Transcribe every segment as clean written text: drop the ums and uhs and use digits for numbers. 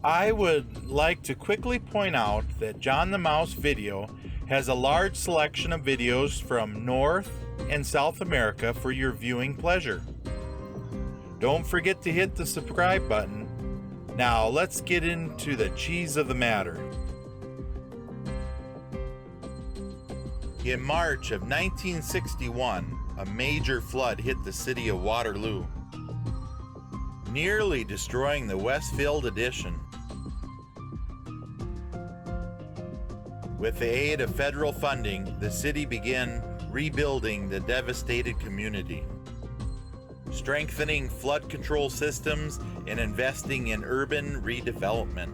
I would like to quickly point out that John the Mouse Video has a large selection of videos from North and South America for your viewing pleasure. Don't forget to hit the subscribe button. Now let's get into the cheese of the matter. In March of 1961, a major flood hit the city of Waterloo, nearly destroying the Westfield Edition. With the aid of federal funding, the city began rebuilding the devastated community, strengthening flood control systems and investing in urban redevelopment.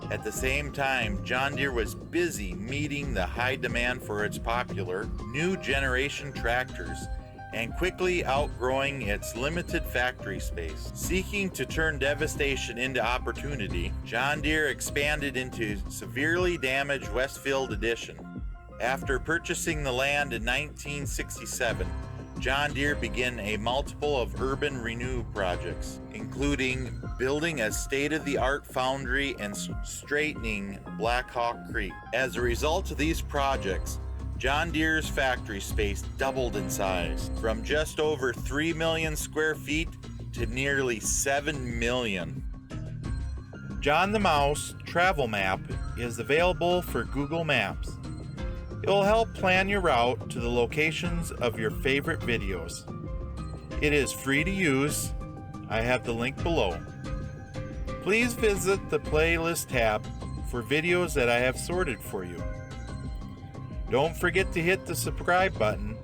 At the same time, John Deere was busy meeting the high demand for its popular new generation tractors and quickly outgrowing its limited factory space. Seeking to turn devastation into opportunity, John Deere expanded into severely damaged Westfield Edition. After purchasing the land in 1967, John Deere began a multiple of urban renew projects, including building a state-of-the-art foundry and straightening Blackhawk Creek. As a result of these projects, John Deere's factory space doubled in size, from just over 3 million square feet to nearly 7 million. John the Mouse Travel Map is available for Google Maps. It will help plan your route to the locations of your favorite videos. It is free to use. I have the link below. Please visit the playlist tab for videos that I have sorted for you. Don't forget to hit the subscribe button